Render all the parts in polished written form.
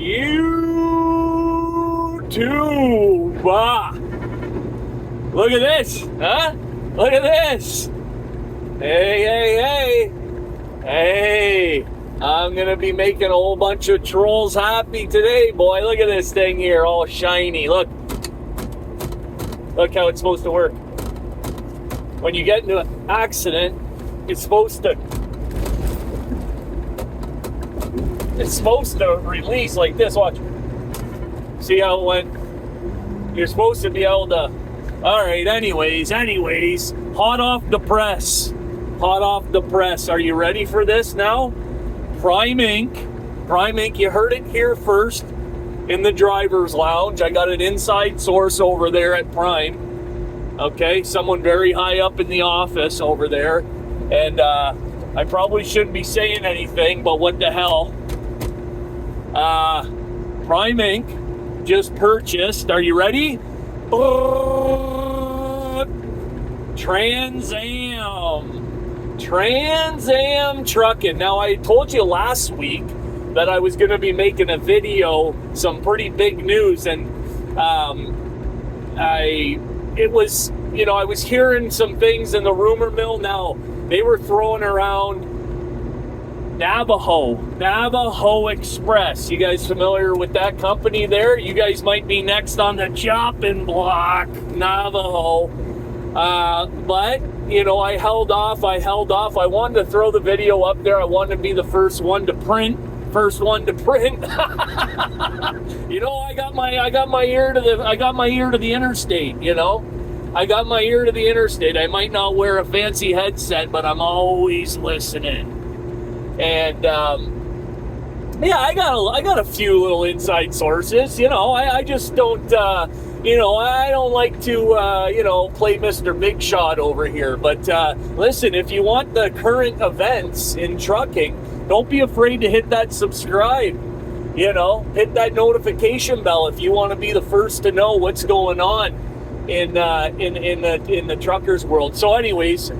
YouTube. Look at this, huh? Look at this. Hey. I'm gonna be making a whole bunch of trolls happy today, boy. Look at this thing here, all shiny. Look how it's supposed to work. When you get into an accident, it's supposed to release like this. Watch. See how it went? You're supposed to be able to. All right, anyways, hot off the press. Are you ready for this now? PRiME Inc. You heard it here first in the driver's lounge. I got an inside source over there at PRiME. Okay, someone very high up in the office over there. And I probably shouldn't be saying anything, but what the hell? PRiME Inc. just purchased, are you ready? TRAnsAm trucking. Now, I told you last week that I was going to be making a video, some pretty big news, and I was hearing some things in the rumor mill. Now, they were throwing around Navajo Express. You guys familiar with that company there? You guys might be next on the chopping block, Navajo. But, I held off. I wanted to throw the video up there. I wanted to be the first one to print. I got my ear to the interstate, I got my ear to the interstate. I might not wear a fancy headset, but I'm always listening. And I got a few little inside sources. I just don't I don't like to play Mr. Big Shot over here. But listen, if you want the current events in trucking, don't be afraid to hit that subscribe. Hit that notification bell if you want to be the first to know what's going on in the truckers world. So anyways,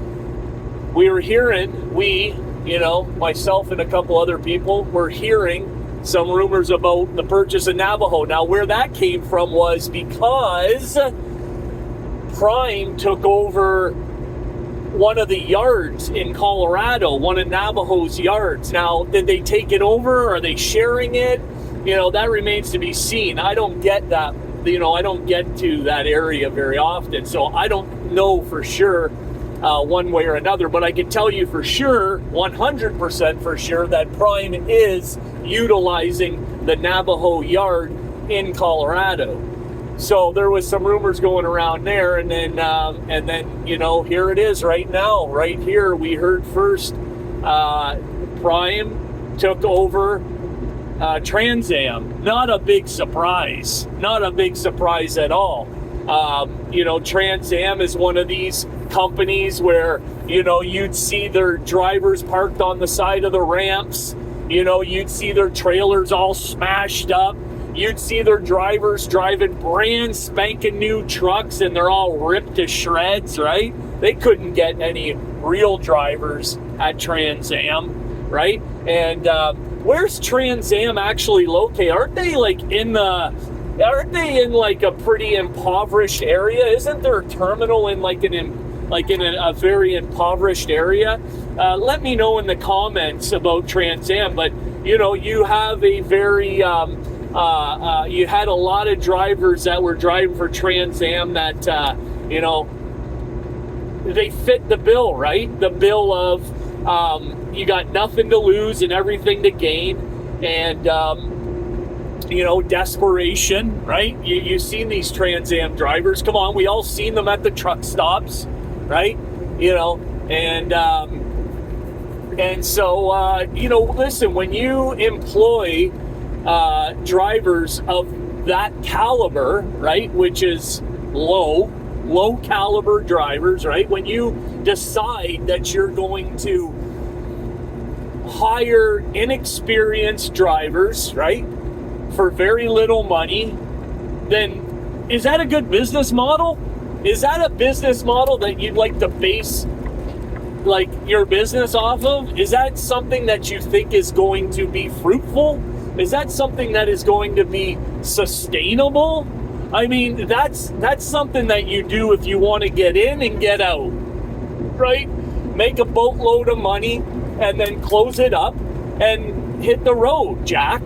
myself and a couple other people were hearing some rumors about the purchase of Navajo. Now, where that came from was because PRiME took over one of the yards in Colorado, one of Navajo's yards. Now, did they take it over? Are they sharing it? That remains to be seen. I don't get that. I don't get to that area very often, so I don't know for sure one way or another, but I can tell you for sure, 100% for sure, that PRiME is utilizing the Navajo yard in Colorado. So there was some rumors going around there, and then here it is right now, right here. We heard first, PRiME took over TRAnsAm. Not a big surprise at all. TRAnsAM is one of these companies where, you'd see their drivers parked on the side of the ramps. You'd see their trailers all smashed up. You'd see their drivers driving brand spanking new trucks and they're all ripped to shreds, right? They couldn't get any real drivers at TRAnsAM, right? And where's TRAnsAM actually located? Aren't they in a pretty impoverished area? Isn't there a terminal in a very impoverished area? Let me know in the comments about TRAnsAM. But you have a very you had a lot of drivers that were driving for TRAnsAM that they fit the bill, right? The bill of you got nothing to lose and everything to gain, and desperation, right? You've seen these TRAnsAM drivers. Come on, we all seen them at the truck stops, right? And so listen, when you employ drivers of that caliber, right, which is low caliber drivers, right? When you decide that you're going to hire inexperienced drivers, right, for very little money, then is that a good business model? Is that a business model that you'd like to base your business off of? Is that something that you think is going to be fruitful? Is that something that is going to be sustainable? I mean, that's something that you do if you want to get in and get out, right? Make a boatload of money and then close it up and hit the road, Jack,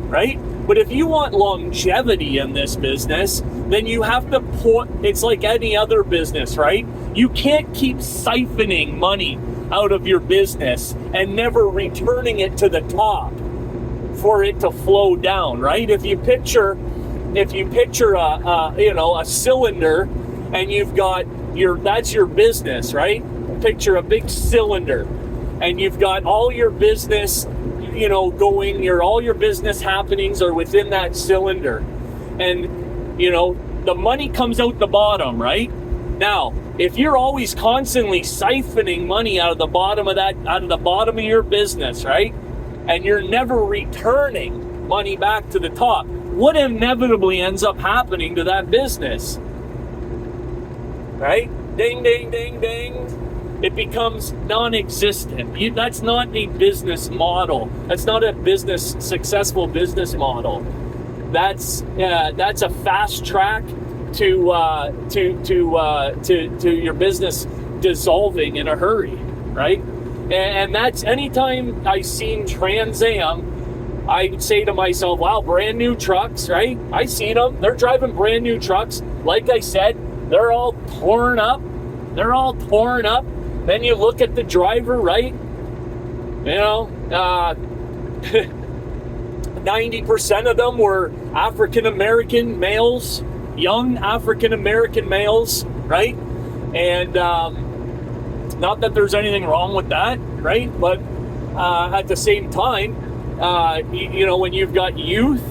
right? But if you want longevity in this business, then you have to it's like any other business, right? You can't keep siphoning money out of your business and never returning it to the top for it to flow down, right? If you picture a cylinder, and you've got that's your business, right? Picture a big cylinder, and you've got all your business, going. All your business happenings are within that cylinder, and the money comes out the bottom, right? Now, if you're always constantly siphoning money out of the bottom of your business, right, and you're never returning money back to the top, what inevitably ends up happening to that business? Right? Ding, ding, ding, ding. It becomes non-existent. That's not a business model. That's not a successful business model. That's a fast track to your business dissolving in a hurry, right? And that's anytime I've seen TRAnsAm, I say to myself, wow, brand new trucks, right? I seen them. They're driving brand new trucks. Like I said, they're all torn up. Then you look at the driver, right? 90% of them were African-American males, young African-American males, right? And not that there's anything wrong with that, right? But at the same time, when you've got youth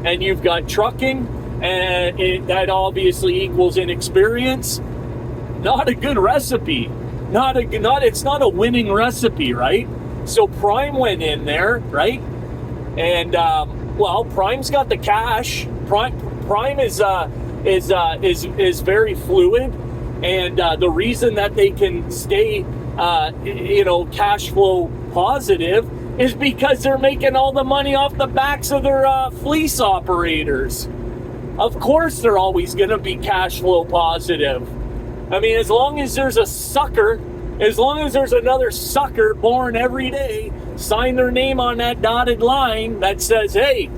and you've got trucking, and that obviously equals inexperience, not a good recipe. It's not a winning recipe, right? So PRiME went in there, right? And PRiME's got the cash. PRiME is very fluid, and the reason that they can stay cash flow positive is because they're making all the money off the backs of their fleece operators. Of course they're always going to be cash flow positive. I mean, as long as there's another sucker born every day, sign their name on that dotted line that says, hey,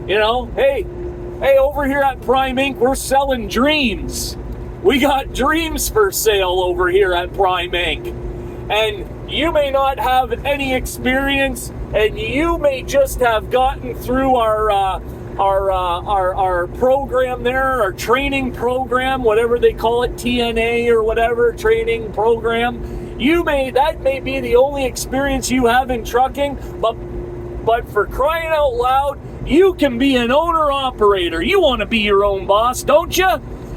over here at PRiME Inc., we're selling dreams. We got dreams for sale over here at PRiME Inc. And you may not have any experience, and you may just have gotten through our program there, our training program, whatever they call it, TNA or whatever, training program. That may be the only experience you have in trucking, but for crying out loud, you can be an owner-operator. You want to be your own boss, don't you?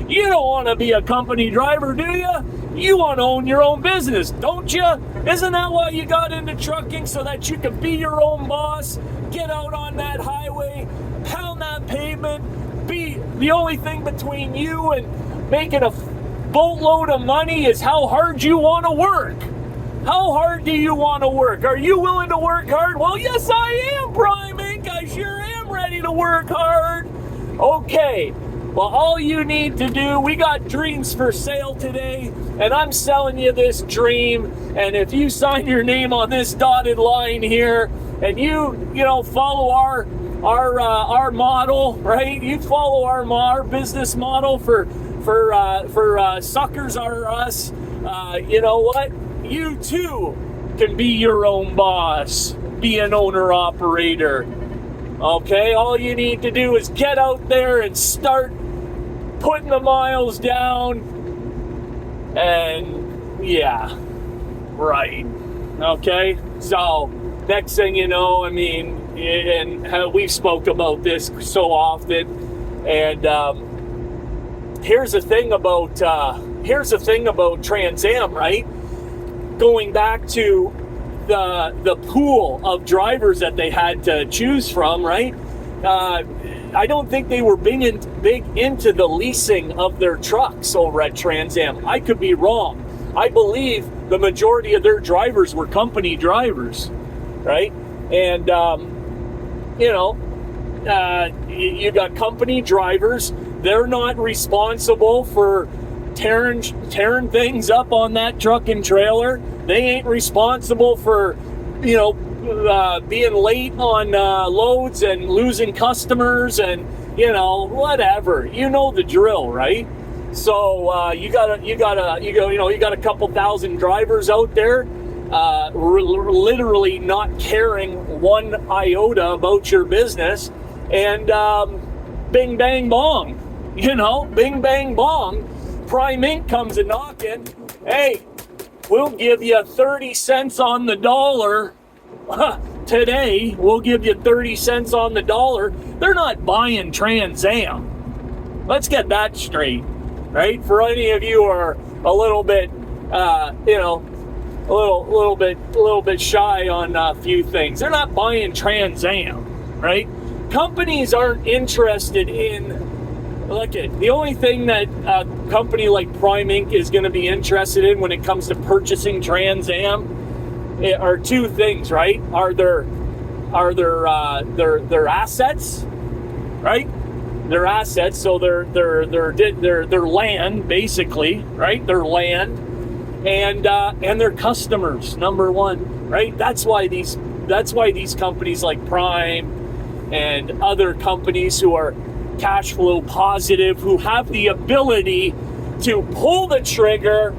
You don't want to be a company driver, do you? You want to own your own business, don't you? Isn't that why you got into trucking, so that you can be your own boss, get out on that highway, pound that pavement, be the only thing between you and making a boatload of money is how hard you want to work. How hard do you want to work? Are you willing to work hard? Well, yes, I am, PRiME Inc. I sure am ready to work hard. Okay. Well, all you need to do, we got dreams for sale today, and I'm selling you this dream. And if you sign your name on this dotted line here, and you follow our model, right? You follow our business model for suckers are us. You know what? You too can be your own boss, be an owner operator. Okay, all you need to do is get out there and start putting the miles down, and yeah, right. Okay, so next thing you know, I mean, and we've spoke about this so often, and here's the thing about TRAnsAm, right? Going back to the pool of drivers that they had to choose from, right? I don't think they were big into the leasing of their trucks over at TRAnsAM. I could be wrong. I believe the majority of their drivers were company drivers, right? And you know, you got company drivers. They're not responsible for tearing things up on that truck and trailer. They ain't responsible for, you know, being late on loads and losing customers and, you know, whatever. You know the drill, right? So you got a couple thousand drivers out there literally not caring one iota about your business, and bing bang bong, you know, bing bang bong, PRiME Inc. comes a knocking. Hey, we'll give you 30 cents on the dollar. Today, we'll give you 30 cents on the dollar. They're not buying TRAnsAM. Let's get that straight, right? For any of you who are a little bit, you know, a little bit shy on a few things. They're not buying TRAnsAM, right? Companies aren't interested in. Look at the only thing that a company like PRiME Inc. is going to be interested in when it comes to purchasing TRAnsAM are two things, right? Are their assets, right? Their assets, so their land, basically, right? Their land, and their customers, number one, right? That's why these companies like PRiME and other companies who are cash flow positive, who have the ability to pull the trigger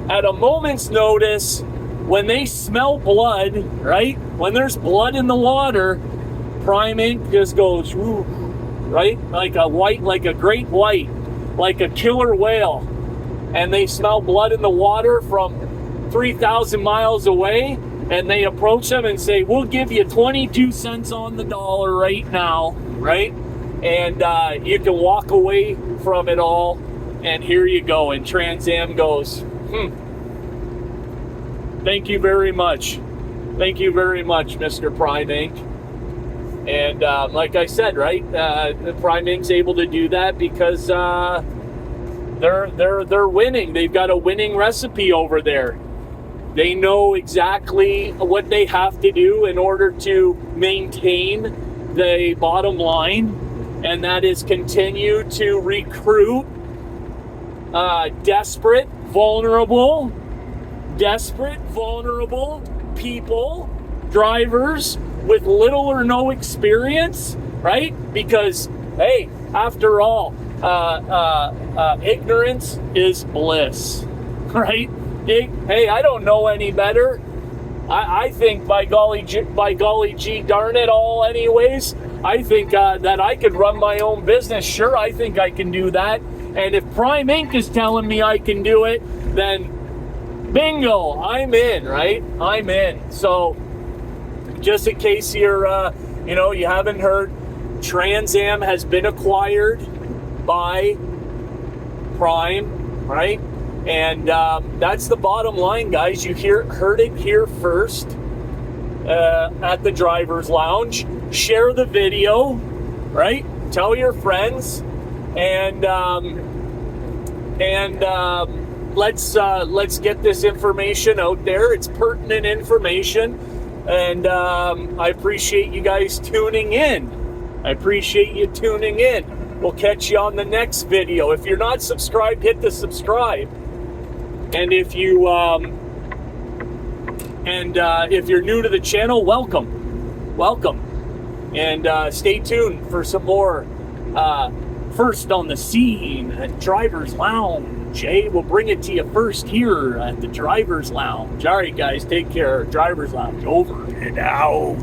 at a moment's notice when they smell blood, right? When there's blood in the water, PRiME Inc. just goes, ooh, right? Like a great white, like a killer whale. And they smell blood in the water from 3,000 miles away, and they approach them and say, we'll give you 22 cents on the dollar right now, right? And you can walk away from it all, and here you go. And TRAnsAM goes, thank you very much. Thank you very much, Mr. PRiME Inc. And like I said, right, PRiME Inc.'s able to do that because they're winning. They've got a winning recipe over there. They know exactly what they have to do in order to maintain the bottom line, and that is continue to recruit desperate, vulnerable people, drivers with little or no experience, right? Because, hey, after all, ignorance is bliss, right? Hey, I don't know any better. I think by golly gee darn it all anyways, I think that I could run my own business. Sure, I think I can do that. And if PRiME Inc. is telling me I can do it, then bingo, I'm in, right? I'm in. So just in case you're, you haven't heard, TRAnsAM has been acquired by PRiME, right? And that's the bottom line, guys. You heard it here first at the Driver's Lounge. Share the video, right? Tell your friends, and let's get this information out there. It's pertinent information, and I appreciate you guys tuning in. We'll catch you on the next video. If you're not subscribed, hit the subscribe. And if you're new to the channel, welcome. And stay tuned for some more first on the scene at Driver's Lounge. We'll bring it to you first here at the Driver's Lounge. All right, guys, take care. Driver's Lounge over and out.